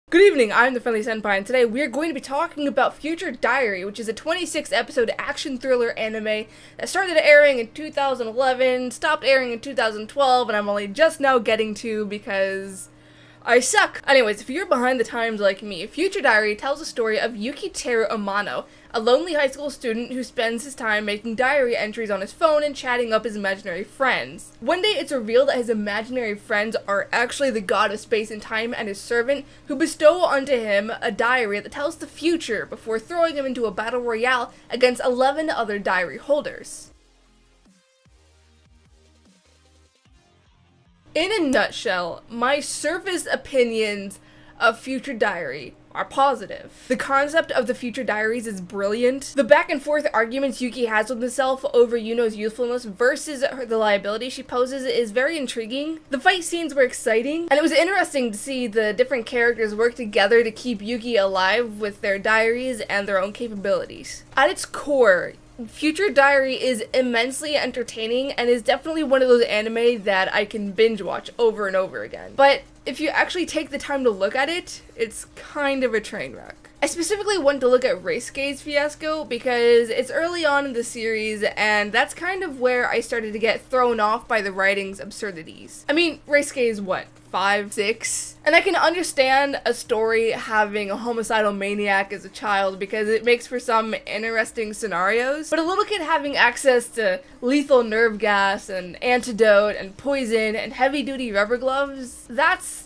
Good evening, I'm the Friendly Senpai, and today we are going to be talking about Future Diary, which is a 26-episode action thriller anime that started airing in 2011, stopped airing in 2012, and I'm only just now getting to because I suck. Anyways, if you're behind the times like me, Future Diary tells the story of Yukiteru Amano, a lonely high school student who spends his time making diary entries on his phone and chatting up his imaginary friends. One day it's revealed that his imaginary friends are actually the god of space and time and his servant, who bestow onto him a diary that tells the future before throwing him into a battle royale against 11 other diary holders. In a nutshell, my surface opinions of Future Diary are positive. The concept of the Future Diaries is brilliant. The back and forth arguments Yuki has with himself over Yuno's youthfulness versus the liability she poses is very intriguing. The fight scenes were exciting, and it was interesting to see the different characters work together to keep Yuki alive with their diaries and their own capabilities. At its core, Future Diary is immensely entertaining and is definitely one of those anime that I can binge watch over and over again. But if you actually take the time to look at it, it's kind of a train wreck. I specifically want to look at Reisuke's fiasco because it's early on in the series and that's kind of where I started to get thrown off by the writing's absurdities. I mean, Reisuke is what, 5, 6? And I can understand a story having a homicidal maniac as a child because it makes for some interesting scenarios, but a little kid having access to lethal nerve gas and antidote and poison and heavy-duty rubber gloves, that's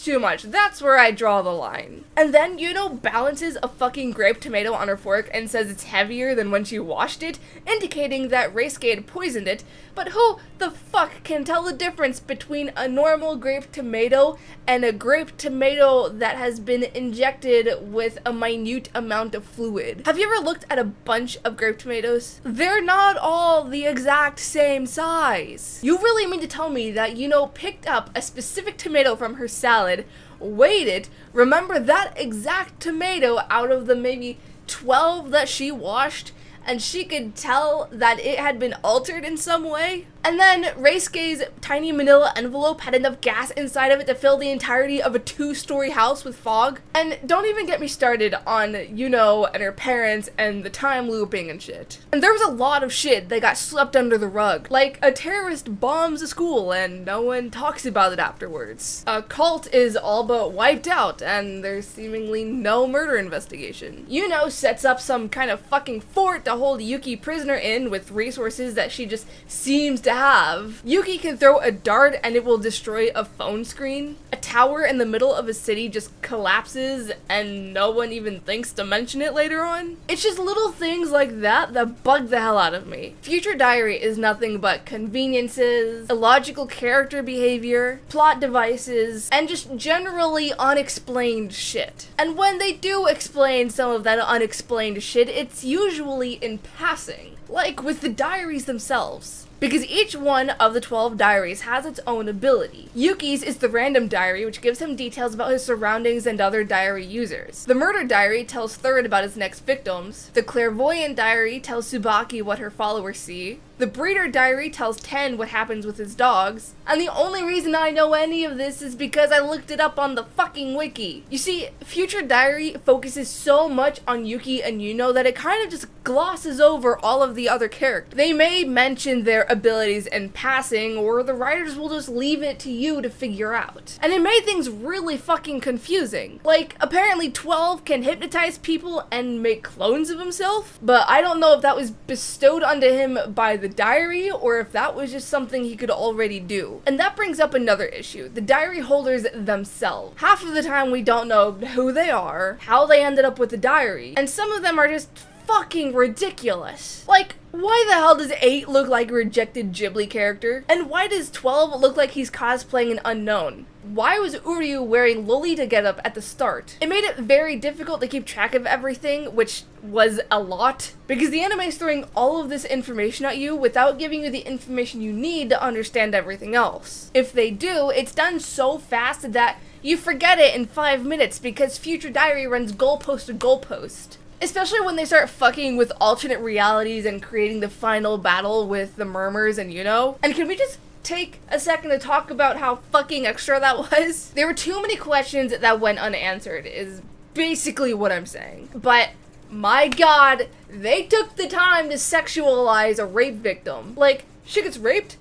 too much. That's where I draw the line. And then Yuno balances a fucking grape tomato on her fork and says it's heavier than when she washed it, indicating that Reisuke had poisoned it, but who the fuck can tell the difference between a normal grape tomato and a grape tomato that has been injected with a minute amount of fluid? Have you ever looked at a bunch of grape tomatoes? They're not all the exact same size. You really mean to tell me that Yuno picked up a specific tomato from her salad, weighed it, remember that exact tomato out of the maybe 12 that she washed, and she could tell that it had been altered in some way? And then Reisuke's tiny manila envelope had enough gas inside of it to fill the entirety of a 2-story house with fog? And don't even get me started on Yuno and her parents and the time looping and shit. And there was a lot of shit that got swept under the rug. Like, a terrorist bombs a school and no one talks about it afterwards. A cult is all but wiped out and there's seemingly no murder investigation. Yuno sets up some kind of fucking fort to hold Yuki prisoner in with resources that she just seems to have. Yuki can throw a dart and it will destroy a phone screen. A tower in the middle of a city just collapses and no one even thinks to mention it later on. It's just little things like that that bug the hell out of me. Future Diary is nothing but conveniences, illogical character behavior, plot devices, and just generally unexplained shit. And when they do explain some of that unexplained shit, it's usually in passing. Like with the diaries themselves. Because each one of the 12 diaries has its own ability. Yuki's is the random diary, which gives him details about his surroundings and other diary users. The murder diary tells Third about his next victims. The clairvoyant diary tells Tsubaki what her followers see. The breeder diary tells Ten what happens with his dogs. And the only reason I know any of this is because I looked it up on the fucking wiki. You see, Future Diary focuses so much on Yuki and Yuno that it kind of just glosses over all of the other characters. They may mention their abilities in passing, or the writers will just leave it to you to figure out. And it made things really fucking confusing. Like, apparently 12 can hypnotize people and make clones of himself, but I don't know if that was bestowed onto him by the diary or if that was just something he could already do. And that brings up another issue, the diary holders themselves. Half of the time we don't know who they are, how they ended up with the diary, and some of them are just fucking ridiculous. Like, why the hell does 8 look like a rejected Ghibli character? And why does 12 look like he's cosplaying an unknown? Why was Uryu wearing Lolita getup at the start? It made it very difficult to keep track of everything, which was a lot, because the anime is throwing all of this information at you without giving you the information you need to understand everything else. If they do, it's done so fast that you forget it in 5 minutes because Future Diary runs goalpost to goalpost. Especially when they start fucking with alternate realities and creating the final battle with the Murmurs and Yuno. And can we just take a second to talk about how fucking extra that was. There were too many questions that went unanswered, is basically what I'm saying. But my god, they took the time to sexualize a rape victim. Like, she gets raped,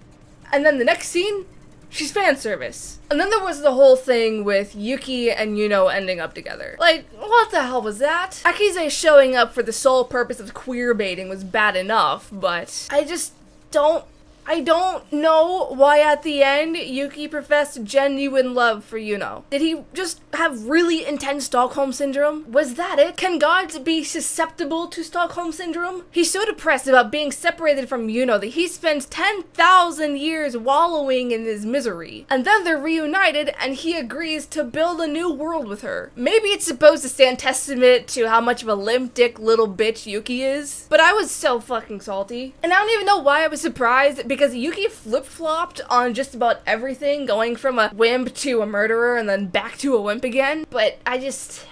and then the next scene, she's fan service. And then there was the whole thing with Yuki and Yuno ending up together. Like, what the hell was that? Akize showing up for the sole purpose of queer baiting was bad enough, but I don't know why at the end Yuki professed genuine love for Yuno. Did he just have really intense Stockholm Syndrome? Was that it? Can gods be susceptible to Stockholm Syndrome? He's so depressed about being separated from Yuno that he spends 10,000 years wallowing in his misery. And then they're reunited and he agrees to build a new world with her. Maybe it's supposed to stand testament to how much of a limp dick little bitch Yuki is, but I was so fucking salty. And I don't even know why I was surprised, because Yuki flip-flopped on just about everything, going from a wimp to a murderer and then back to a wimp again. But I just...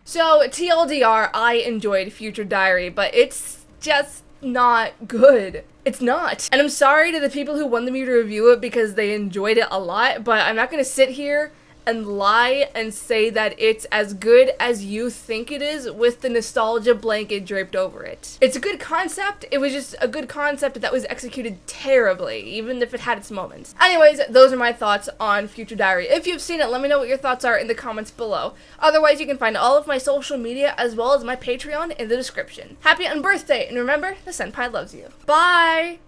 So, TLDR, I enjoyed Future Diary, but it's just not good. It's not. And I'm sorry to the people who wanted me to review it because they enjoyed it a lot, but I'm not gonna sit here and lie and say that it's as good as you think it is with the nostalgia blanket draped over it. It's a good concept, it was just a good concept that was executed terribly, even if it had its moments. Anyways, those are my thoughts on Future Diary. If you've seen it, let me know what your thoughts are in the comments below. Otherwise, you can find all of my social media as well as my Patreon in the description. Happy unbirthday, and remember, the senpai loves you. Bye!